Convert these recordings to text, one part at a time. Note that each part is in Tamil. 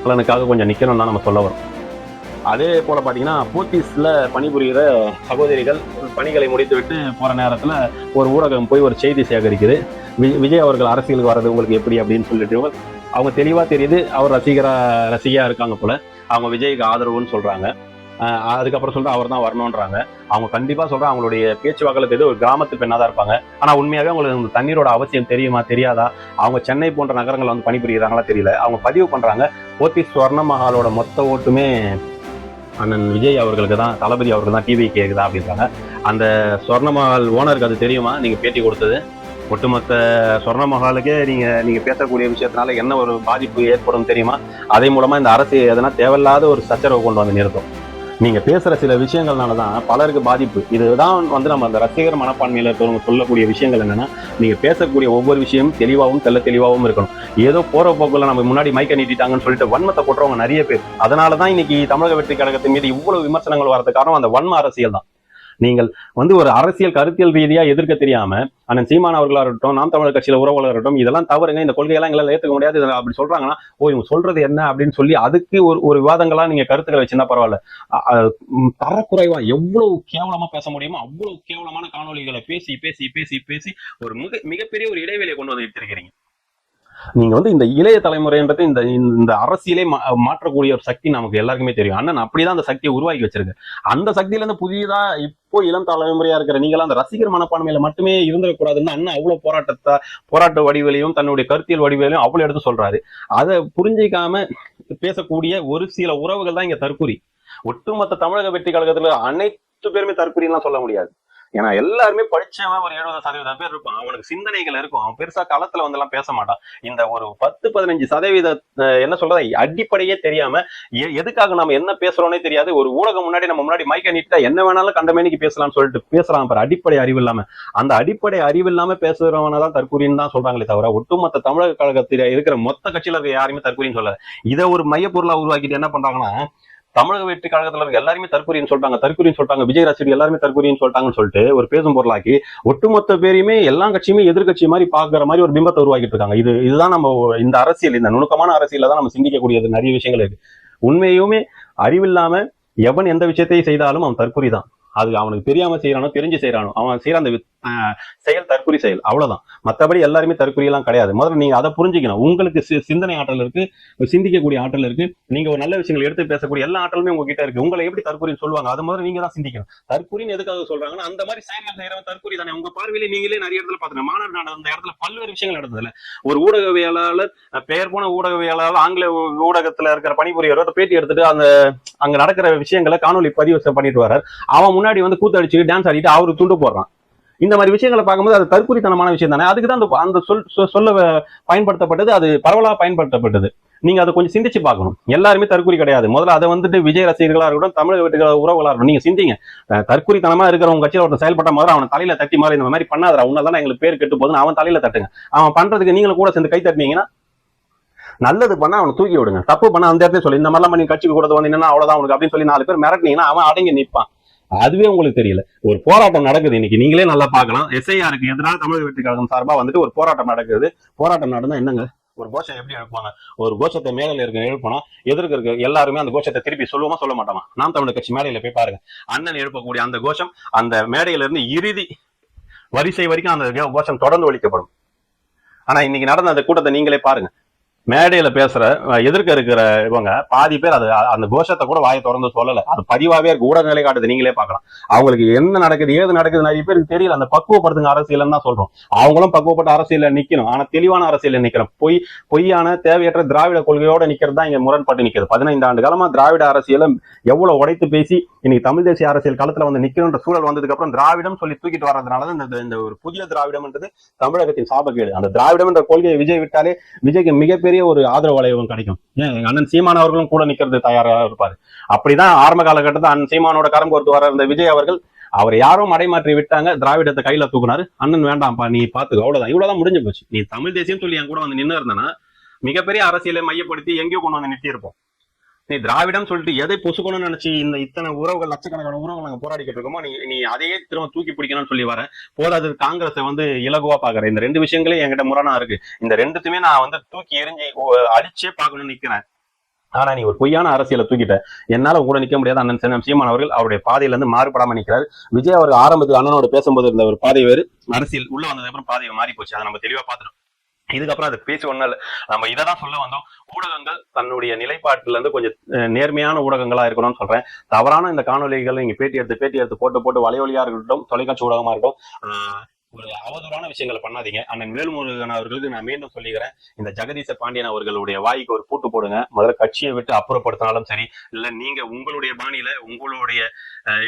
பலனுக்காக கொஞ்சம் நிக்கணும் தான் நம்ம சொல்ல வரோம். அதே போல பாத்தீங்கன்னா போத்தீஸ்ல பணிபுரிகிற சகோதரிகள் பணிகளை முடித்துவிட்டு போற நேரத்துல ஒரு ஊடகம் போய் ஒரு செய்தி சேகரிக்குது. விஜய் அவர்கள் அரசியலுக்கு வர்றது உங்களுக்கு எப்படி அப்படின்னு சொல்லிட்டு அவங்க தெளிவா தெரியுது அவர் ரசிகையா இருக்காங்க போல. அவங்க விஜய்க்கு ஆதரவுன்னு சொல்றாங்க. அதுக்கப்புறம் சொல்லிட்டு அவர் தான் வரணுன்றாங்க. அவங்க கண்டிப்பா சொல்றாங்க அவங்களுடைய பேச்சு வாக்களுக்கு ஏதோ ஒரு கிராமத்து பெண்ணா தான் இருப்பாங்க. ஆனா உண்மையாவே அவங்களுக்கு தண்ணீரோட அவசியம் தெரியுமா தெரியாதா? அவங்க சென்னை போன்ற நகரங்கள் வந்து பணிபுரிகிறாங்களா தெரியல. அவங்க பதிவு பண்றாங்க போத்தீஸ் ஸ்வர்ண மஹாலோட மொத்த ஓட்டுமே அண்ணன் விஜய் அவர்களுக்கு தான், தளபதி அவருக்கு தான், டிவி கேக்குதா அப்படின்றாங்க. அந்த ஸ்வர்ண மஹால் ஓனருக்கு அது தெரியுமா? நீங்க பேட்டி கொடுத்தது ஒட்டுமொத்த ஸ்வர்ண மஹாலுக்கே நீங்க பேசக்கூடிய விஷயத்தினால என்ன ஒரு பாதிப்பு ஏற்படும் தெரியுமா? அதே மூலமா இந்த அரசு எதனா தேவையில்லாத ஒரு சச்சரவு கொண்டு வந்து நிறுத்தும். நீங்க பேசுற சில விஷயங்கள்னாலதான் பலருக்கு பாதிப்பு. இதுதான் வந்து நம்ம அந்த ரசிகர் மனப்பான்மையில இருக்கிறவங்க சொல்லக்கூடிய விஷயங்கள் என்னன்னா, நீங்க பேசக்கூடிய ஒவ்வொரு விஷயமும் தெளிவாகவும் தெளிவாகவும் இருக்கணும். ஏதோ போற போக்குல நம்ம முன்னாடி மைக்க நீட்டிட்டாங்கன்னு சொல்லிட்டு வன்மத்தை போட்டுறவங்க நிறைய பேர். அதனாலதான் இன்னைக்கு தமிழக வெற்றி கழகத்தின் மீது இவ்வளவு விமர்சனங்கள் வரது காரணம் அந்த வன்ம அரசியல் தான். நீங்கள் வந்து ஒரு அரசியல் கருத்தியல் ரீதியா எதிர்க்க தெரியாம அண்ணன் சீமான் அவர்களா இருக்கட்டும், நாம் தமிழர் கட்சியில உறவுகளா இருக்கட்டும், இதெல்லாம் தவறுங்க, இந்த கொள்கையெல்லாம் எங்களால் ஏற்றுக்க முடியாது அப்படி சொல்றாங்கன்னா, இவங்க சொல்றது என்ன அப்படின்னு சொல்லி அதுக்கு ஒரு விவாதங்களா நீங்க கருத்துக்களை வச்சுன்னா பரவாயில்ல. தரக்குறைவா எவ்வளவு கேவலமா பேச முடியுமோ அவ்வளவு கேவலமான காணொலிகளை பேசி பேசி பேசி பேசி ஒரு மிகப்பெரிய ஒரு இடைவெளியை கொண்டு வந்து எடுத்திருக்கிறீங்க. நீங்க வந்து இந்த இளைய தலைமுறைன்றது இந்த அரசியலே மாற்றக்கூடிய ஒரு சக்தி நமக்கு எல்லாருக்குமே தெரியும். அண்ணன் அப்படிதான் அந்த சக்தியை உருவாக்கி வச்சிருக்கு. அந்த சக்தியில இருந்து புதியதா இப்போ இளம் தலைமுறையா இருக்கிற நீங்களாம் அந்த ரசிகர் மனப்பான்மையில மட்டுமே இருந்துடக்கூடாதுன்னு அண்ணன் அவ்வளவு போராட்ட வடிவிலையும் தன்னுடைய கருத்தியல் வடிவிலையும் அவ்வளவு எடுத்து சொல்றாரு. அதை புரிஞ்சிக்காம பேசக்கூடிய ஒரு சில உறவுகள் தான் இங்க தற்குறி. ஒட்டுமொத்த தமிழக வெற்றி கழகத்துல அனைத்து பேருமே தற்குறின்னு சொல்ல முடியாது. ஏன்னா எல்லாருமே படிச்சவன் ஒரு 70% பேர் இருப்பான். அவனுக்கு சிந்தனைகள் இருக்கும். அவன் பெருசா களத்துல வந்து எல்லாம் பேச மாட்டான். இந்த ஒரு 10-15% என்ன சொல்றது அடிப்படையே தெரியாம எதுக்காக நம்ம என்ன பேசுறோன்னே தெரியாது. ஒரு ஊடகம் முன்னாடி நம்ம முன்னாடி மைக்க நீட்டா என்ன வேணாலும் கண்டமேனிக்கு பேசலாம்னு சொல்லிட்டு பேசுறான் பாரு, அடிப்படை அறிவு இல்லாம. அந்த அடிப்படை அறிவு இல்லாம பேசுறவனதான் தற்கூரின்னு தான் சொல்றாங்களே தவிர ஒட்டுமொத்த தமிழக கழகத்தில் இருக்கிற மொத்த கட்சியில இருக்க யாருமே தற்கூரின்னு சொல்லல. இதை ஒரு மையப்பொருளா உருவாக்கிட்டு என்ன பண்றாங்கன்னா, தமிழக வெற்றி கழகத்துல இருக்க எல்லாருமே தற்கூரின்னு சொல்லிட்டாங்க, விஜய் ரசிகர் எல்லாருமே தற்கூரின்னு சொல்லிட்டாங்கன்னு சொல்லிட்டு ஒரு பேசும் பொருளாக்கி ஒட்டுமொத்த பேரையுமே எல்லா கட்சியுமே எதிர்கட்சி மாதிரி பாக்குற மாதிரி ஒரு பிம்பத்தை உருவாக்கிட்டு இருக்காங்க. இதுதான் நம்ம இந்த அரசியல், இந்த நுணுக்கமான அரசியல தான் நம்ம சிந்திக்கக்கூடியது. நிறைய விஷயங்கள் இருக்கு. உண்மையுமே அறிவில்லாம எவன் எந்த விஷயத்தையும் செய்தாலும் அவன் தற்கூரி தான். அது அவனுக்கு தெரியாம செய்யறானோ தெரிஞ்சு செய்யறானோ அவன் செய்யற அந்த செயல் தற்கொலை செயல், அவ்வளவுதான். மற்றபடி எல்லாருமே தற்கொலை எல்லாம் கிடையாது. முதல்ல நீங்க அதை புரிஞ்சுக்கணும். உங்களுக்கு சிந்தனை ஆற்றல் இருக்கு, சிந்திக்கக்கூடிய ஆற்றல் இருக்கு, நீங்க ஒரு நல்ல விஷயங்கள் எடுத்து பேசக்கூடிய எல்லா ஆற்றலுமே உங்ககிட்ட இருக்கு. உங்களை எப்படி தற்கொலைன்னு சொல்லுவாங்க, அது முதல்ல நீங்க தான் சிந்திக்கணும். தற்கொலைன்னு எதுக்காக சொல்றாங்கன்னா, அந்த மாதிரி செயல்கள் செய்யறவன் தற்கொலை தானே. உங்க பார்வையிலே நீங்களே நிறைய இடத்துல பாத்துங்க, மாநாடு நடந்த இடத்துல பல்வேறு விஷயங்கள் நடந்ததுல ஒரு ஊடகவியலாளர், பெயர் போன ஊடகவியலாளர், ஆங்கில ஊடகத்துல இருக்கிற பணிபுரியவர் பேட்டி எடுத்துட்டு அங்க நடக்கிற விஷயங்களை காணொலி பதிவு பண்ணிட்டு வர்றாரு. அவன் முன்னாடி வந்து கூத்தடிச்சு டான்ஸ் ஆடிட்டு அவரு துண்டு போடுறான். இந்த மாதிரி விஷயங்களை பார்க்கும்போது அது தற்கொலைத்தனமான விஷயம் தானே. அதுக்கு தான் அந்த சொல்ல பயன்படுத்தப்பட்டது, அது பரவலாக பயன்படுத்தப்பட்டது. நீங்க அதை கொஞ்சம் சிந்திச்சு பார்க்கணும். எல்லாருமே தற்கொலை கிடையாது. முதல்ல அதை வந்துட்டு விஜய் ரசிகர்களா இருக்கட்டும், தமிழக வீட்டுகள உறவுகளா இருக்கட்டும், நீங்க சிந்திங்க. தற்கொலைத்தனமா இருக்கிறவங்க கட்சியில ஒருத்தர் செயல்பட்ட மாதிரி அவன் தலையில தட்டி மாதிரி இந்த மாதிரி பண்ணாதரா, உன்னதான் எங்களுக்கு பேர் கெட்டு போதுன்னு அவன் தலையில தட்டுங்க. அவன் பண்றதுக்கு நீங்களும் கூட சேர்ந்து கை தட்டினீங்கன்னா, நல்லது பண்ணா அவனை தூக்கி விடுங்க, தப்பு பண்ணா அந்த இடத்துல சொல்லி இந்த மாதிரிலாம் பண்ணி கட்சிக்கு கூட வந்து என்னன்னா அவ்வளவுதான் உனக்கு அப்படின்னு சொல்லி 4 பேர் மிரட்டினீங்கன்னா அவன் அடங்கி நிற்பான். அதுவே உங்களுக்கு தெரியல. ஒரு போராட்டம் நடக்குது இன்னைக்கு, நீங்களே நல்லா பார்க்கலாம். SIR-க்கு எதிராக தமிழக வெற்றி கழகம் சார்பா வந்துட்டு ஒரு போராட்டம் நடக்குது. போராட்டம் நடந்தா என்னங்க, ஒரு கோஷம் எப்படி எழுப்பாங்க? ஒரு கோஷத்தை மேலையில இருக்க எழுப்பினா எதிர்க்க இருக்க எல்லாருமே அந்த கோஷத்தை திருப்பி சொல்லுவோமா சொல்ல மாட்டோமா? நாம் தமிழர் கட்சி மேடையில போய் பாருங்க. அண்ணன் எழுப்பக்கூடிய அந்த கோஷம் அந்த மேடையில இருந்து இறுதி வரிசை வரைக்கும் அந்த கோஷம் தொடர்ந்து ஒலிக்கப்படும். ஆனா இன்னைக்கு நடந்த அந்த கூட்டத்தை நீங்களே பாருங்க. மேடையில பேசுற எதிர்க்க இருக்கிற இவங்க பாதி பேர் அது அந்த கோஷத்தை கூட வாயை திறந்து சொல்லல. அது பதிவாவே இருக்கு, ஊடக நிலை காட்டுது, நீங்களே பார்க்கலாம். அவங்களுக்கு என்ன நடக்குது ஏது நடக்குது நிறைய பேருக்கு தெரியல. அந்த பக்குவப்படுத்துங்க அரசியல் தான் சொல்றோம். அவங்களும் பக்குவப்பட்ட அரசியல நிக்கணும். ஆனா தெளிவான அரசியல நிக்கிறோம். பொய்யான தேவையற்ற திராவிட கொள்கையோட நிக்கிறது தான் இங்க முரண்பட்டு நிக்கிறது. 15 ஆண்டு காலமா திராவிட அரசியல எவ்வளவு உடைத்து பேசி இன்னைக்கு தமிழ் தேசிய அரசியல் களத்துல வந்து நிக்கணும்ன்ற சூழல் வந்ததுக்கு அப்புறம் திராவிடம் சொல்லி தூக்கிட்டு வர்றதுனாலதான் இந்த ஒரு புதிய திராவிடம்ன்றது தமிழகத்தின் சாபக்கேடு. அந்த திராவிடம் என்ற கொள்கையை விஜய் விட்டாலே விஜய்க்கு மிகப்பெரிய ஒரு ஆதரவு வளையம் கிடைக்கும். அண்ணன் சீமான் அவர்களும் கூட நிக்கிறது தயாரா இருப்பாரு. அப்படிதான் ஆரம்ப காலகட்டத்தில் அண்ணன் சீமானோட கரம் கோர்த்து வர இந்த விஜய் அவர்கள் அவர் யாரும் மடைமாற்றி விட்டாங்க, திராவிடத்தை கையில தூக்குனாரு. அண்ணன் வேண்டாம்ப்பா நீ பாத்துக்க, அவ்வளவுதான், இவ்வளவுதான் முடிஞ்சு போச்சு. நீ தமிழ் தேசியம் சொல்லி என் கூட வந்து நின்று இருந்தனா மிகப்பெரிய அரசியலை மையப்படுத்தி எங்கேயோ கொண்டு வந்து நிறுத்தி இருப்போம். நீ திராவிடம் சொல்லிட்டு எதை பொசுக்கணும்னு நினைச்சு இத்தனை உறவுகள், லட்சக்கணக்கான உறவுகள் நாங்க போராடிக்கிட்டு இருக்கோமோ, நீ அதையே திரும்ப தூக்கி பிடிக்கணும்னு சொல்லி வர போதாது. காங்கிரஸை வந்து இலகுவா பாக்குறேன். இந்த 2 விஷயங்களே என்கிட்ட முரணா இருக்கு. இந்த 2த்துமே நான் வந்து தூக்கி எரிஞ்சு அடிச்சே பார்க்கணும்னு நிக்கிறேன். ஆனா நீ ஒரு பொய்யான அரசியலை தூக்கிட்ட, என்னால கூட நிக்க முடியாது. அண்ணன் சீமான் அவர்கள் அவருடைய பாதையில இருந்து மாறுபடாம நிக்கிறார். விஜய் அவர்கள் ஆரம்பத்தில் அண்ணனோட பேசும்போது இருந்த ஒரு பாதை வேறு, அரசியல் உள்ள வந்ததுக்கு அப்புறம் பாதையை மாறி போச்சு. அதை நம்ம தெளிவா பார்த்துட்டோம். இதுக்கப்புறம் அதை பேசி ஒண்ணும் இல்லை. நம்ம இதை தான் சொல்ல வந்தோம். ஊடகங்கள் தன்னுடைய நிலைப்பாட்டுல இருந்து கொஞ்சம் நேர்மையான ஊடகங்களா இருக்கணும்னு சொல்றேன். தவறான இந்த காணொலிகள் நீங்க பேட்டி எடுத்து போட்டு வலைவலியா இருக்கட்டும், தொலைக்காட்சி ஊடகமா இருக்கட்டும், ஒரு அவதூறான விஷயங்களை பண்ணாதீங்க. அண்ணன் வேல்முருகன் அவர்களுக்கு நான் மீண்டும் சொல்லிக்கிறேன், இந்த ஜெகதீச பாண்டியன் அவர்களுடைய வாய்க்கு ஒரு பூட்டு போடுங்க. முதல்ல கட்சியை விட்டு அப்புறப்படுத்தினாலும் சரி, இல்ல நீங்க உங்களுடைய பாணியில உங்களுடைய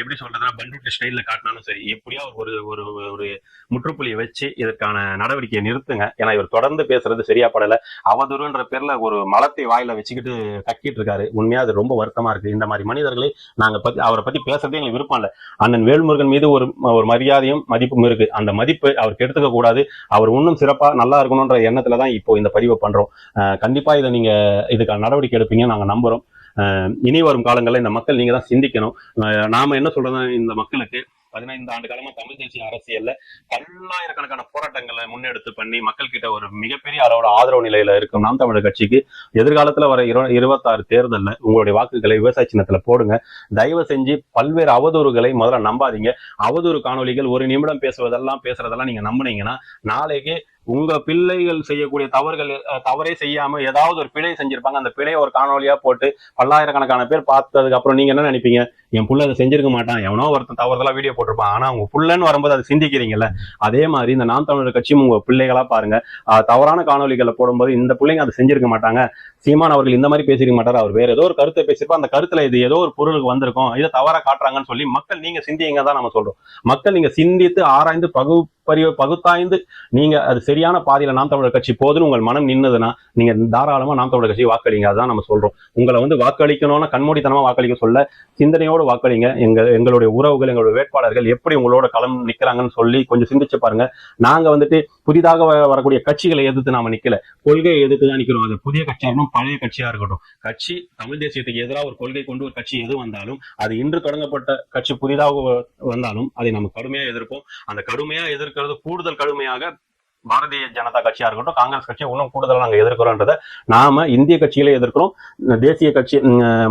எப்படி சொல்றதுன்னா பண்டூட்டி ஸ்டைல்ல காட்டினாலும் சரி, எப்படியா ஒரு ஒரு ஒரு முற்றுப்புள்ளியை வச்சு இதற்கான நடவடிக்கையை நிறுத்துங்க. ஏன்னா இவர் தொடர்ந்து பேசுறது சரியா படல. அவதூறுன்ற பேர்ல ஒரு மலத்தை வாயில வச்சுக்கிட்டு கக்கிட்டு இருக்காரு. உண்மையா அது ரொம்ப வருத்தமா இருக்கு. இந்த மாதிரி மனிதர்களை நாங்க அவரை பத்தி பேசுறதே எங்களுக்கு விருப்பம் இல்லை. அண்ணன் வேல்முருகன் மீது ஒரு மரியாதையும் மதிப்பும் இருக்கு. அந்த மதிப்பு அவருக்கு எடுத்துக்க கூடாது. அவர் இன்னும் சிறப்பா நல்லா இருக்கணும்ன்ற எண்ணத்துலதான் இப்போ இந்த பதிவை பண்றோம். கண்டிப்பா இதை நீங்க இதுக்கான நடவடிக்கை எடுப்பீங்க நாங்க நம்புறோம். இனி வரும் காலங்களில் இந்த மக்கள் நீங்க தான் சிந்திக்கணும். நாம என்ன சொல்றோம், இந்த மக்களுக்கு 15 ஆண்டு காலமா தமிழ் தேசிய அரசியல்ல பல்லாயிரக்கணக்கான போராட்டங்களை முன்னெடுத்து பண்ணி மக்கள் கிட்ட ஒரு மிகப்பெரிய அளவோட ஆதரவு நிலையில இருக்கும் நாம் தமிழர் கட்சிக்கு எதிர்காலத்துல வர 26 தேர்தல்ல உங்களுடைய வாக்குகளை விவசாய சின்னத்துல போடுங்க. தயவு செஞ்சு பல்வேறு அவதூறுகளை முதல்ல நம்பாதீங்க. அவதூறு காணொலிகள் ஒரு நிமிடம் பேசுறதெல்லாம் நீங்க நம்புனீங்கன்னா நாளைக்கு உங்க பிள்ளைகள் செய்யக்கூடிய தவறே செய்யாம ஏதாவது ஒரு பிழை செஞ்சிருப்பாங்க. அந்த பிழையை ஒரு காணொலியா போட்டு பல்லாயிரக்கணக்கான பேர் பார்த்ததுக்கு அப்புறம் நீங்க என்ன நினைப்பீங்க, என் புள்ள அதை செஞ்சிருக்க மாட்டான், எவனோ ஒருத்தன் தவறுதலா வீடியோ போட்டிருப்பான். ஆனா உங்க புள்ளன்னு வரும்போது அதை சிந்திக்கிறீங்கல்ல, அதே மாதிரி இந்த நாம் தமிழர் கட்சியும் உங்க பிள்ளைகளா பாருங்க. தவறான காணொலிகளை போடும்போது இந்த பிள்ளைங்க அதை செஞ்சிருக்க மாட்டாங்க. சீமான் அவர்கள் இந்த மாதிரி பேசிருக்க மாட்டாரு, அவர் வேற ஏதோ ஒரு கருத்தை பேசிருப்பா, அந்த கருத்துல இது ஏதோ ஒரு பொருளுக்கு வந்திருக்கும், இதை தவறா காட்டுறாங்கன்னு சொல்லி மக்கள் நீங்க சிந்திங்க தான் நம்ம சொல்றோம். மக்கள் நீங்க சிந்தித்து ஆராய்ந்து பகுத்தாய்ந்து நீங்க அது சரியான பாதையில நாம் தமிழர் கட்சி போதுன்னு உங்கள் மனம் நின்னதுன்னா நீங்க தாராளமா நாம் தமிழர் கட்சி வாக்களிங்க. அதான் நம்ம சொல்றோம். உங்களை வாக்களிக்கணும்னா கண்மூடித்தனமா வாக்களிக்க சொல்ல, சிந்தனையோடு வாக்களிங்க. எங்களுடைய உறவுகள், எங்களுடைய வேட்பாளர்கள் எப்படி உங்களோட களம் நிக்கிறாங்கன்னு சொல்லி கொஞ்சம் சிந்திச்சு பாருங்க. நாங்க புதிதாக வரக்கூடிய கட்சிகளை எதிர்த்து நாம நிக்கல, கொள்கையை எதிர்த்து தான் நிக்கிறோம். அது புதிய கட்சியா இருக்கட்டும், பழைய கட்சியா இருக்கட்டும், கட்சி தமிழ் தேசியத்துக்கு எதிராக ஒரு கொள்கை கொண்டு ஒரு கட்சி எது வந்தாலும், அது இன்று தொடங்கப்பட்ட கட்சி புதிதாக வந்தாலும் அதை நம்ம கடுமையா எதிர்ப்போம். அந்த கடுமையா எதிர்க்கிறது கூடுதல் கடுமையாக பாரதிய ஜனதா கட்சியா இருக்கட்டும், காங்கிரஸ் கட்சியை இன்னும் கூடுதலா நாங்க எதிர்க்கிறோன்றத நாம இந்திய கட்சியிலே எதிர்க்கிறோம், தேசிய கட்சி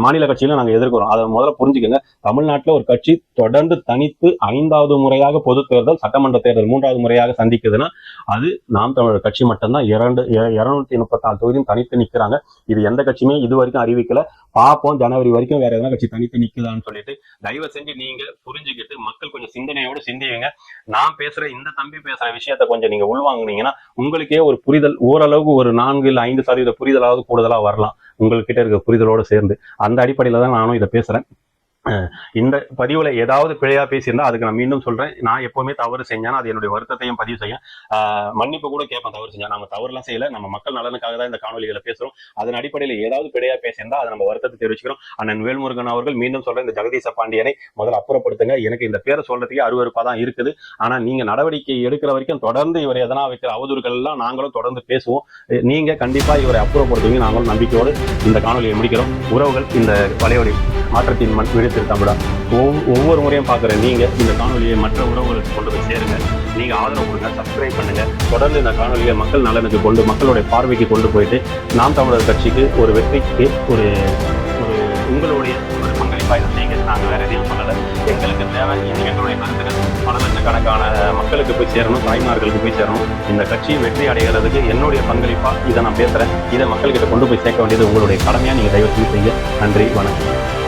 மாநில கட்சியில நாங்க எதிர்க்கிறோம். அதை முதல்ல புரிஞ்சுக்கங்க. தமிழ்நாட்டில் ஒரு கட்சி தொடர்ந்து தனித்து 5வது முறையாக பொது தேர்தல், சட்டமன்ற தேர்தல் 3வது முறையாக சந்திக்குதுன்னா அது நாம் தமிழர் கட்சி மட்டும்தான். 234 தொகுதியும் தனித்து நிக்கிறாங்க. இது எந்த கட்சியுமே இது வரைக்கும் அறிவிக்கல. பார்ப்போம் ஜனவரி வரைக்கும் வேற எதனா கட்சி தனித்து நிக்குதான்னு சொல்லிட்டு. தயவு செஞ்சு நீங்க புரிஞ்சுக்கிட்டு மக்கள் கொஞ்சம் சிந்தனையோடு சிந்தியுங்க. நான் பேசுற இந்த தம்பி பேசுற விஷயத்த கொஞ்சம் நீங்க உள்வாங்குனீங்கன்னா உங்களுக்கே ஒரு புரிதல், ஓரளவுக்கு ஒரு 4 இல்ல 5% புரிதலாவது கூடுதலா வரலாம் உங்கள்கிட்ட இருக்க புரிதலோடு சேர்ந்து. அந்த அடிப்படையில தான் நானும் இதை பேசுறேன். இந்த பதிவுல ஏதாவது பிழையா பேசியிருந்தா அதுக்கு நான் மீண்டும் சொல்றேன். நான் எப்பவுமே தவறு செஞ்சேன்னா அது என்னுடைய வருத்தத்தையும் பதிவு செய்ய மன்னிப்பு கூட கேட்பேன். தவறு செஞ்சா நம்ம தவறுலாம் செய்யல, நம்ம மக்கள் நலனுக்காக தான் இந்த காணொலிகளை பேசுறோம். அதன் அடிப்படையில் ஏதாவது பிழையா பேசியிருந்தா அதை நம்ம வருத்தத்தை தெரிவிச்சுக்கிறோம். அண்ணன் வேல்முருகன் அவர்கள் மீண்டும் சொல்றேன், இந்த ஜெகதீச பாண்டியனை முதல்ல அப்புறப்படுத்துங்க. எனக்கு இந்த பேரை சொல்றதுக்கே அருவருப்பா தான் இருக்குது. ஆனா நீங்க நடவடிக்கை எடுக்கிற வரைக்கும் தொடர்ந்து இவர் எதனா வைக்கிற அவதூறுகள் எல்லாம் நாங்களும் தொடர்ந்து பேசுவோம். நீங்க கண்டிப்பா இவரை அப்புறப்படுத்துவீங்க. நாங்களும் நம்பிக்கையோடு இந்த காணொலியை முடிக்கிறோம். உறவுகள், இந்த வலையொலி மாற்றத்தின் வீடு திருத்தம்படா ஒவ்வொரு முறையும் பார்க்குறேன். நீங்க இந்த காணொலியை மற்ற உறவுகளுக்கு கொண்டு போய் சேருங்க. நீங்க ஆதரவு கொடுங்க, சப்ஸ்கிரைப் பண்ணுங்க. தொடர்ந்து இந்த காணொலியை மக்கள் நலனுக்கு மக்களுடைய பார்வைக்கு கொண்டு போயிட்டு நாம் தமிழர் கட்சிக்கு ஒரு வெற்றிக்கு ஒரு உங்களுடைய ஒரு பங்களிப்பாக இதை செய்யுங்க. நாங்கள் வேற எதையும் சொல்லலை. எங்களுக்கு தேவை எங்களுடைய கருத்துக்கள் பல லட்சக்கணக்கான மக்களுக்கு போய் சேரணும், தாய்மார்களுக்கு போய் சேரணும். இந்த கட்சி வெற்றி அடைகிறதுக்கு என்னுடைய பங்களிப்பாக இதை நான் பேசுறேன். இதை மக்கள்கிட்ட கொண்டு போய் சேர்க்க வேண்டியது உங்களுடைய கடமையா. நீங்க தயவு செய்து செய்யுங்க. நன்றி, வணக்கம்.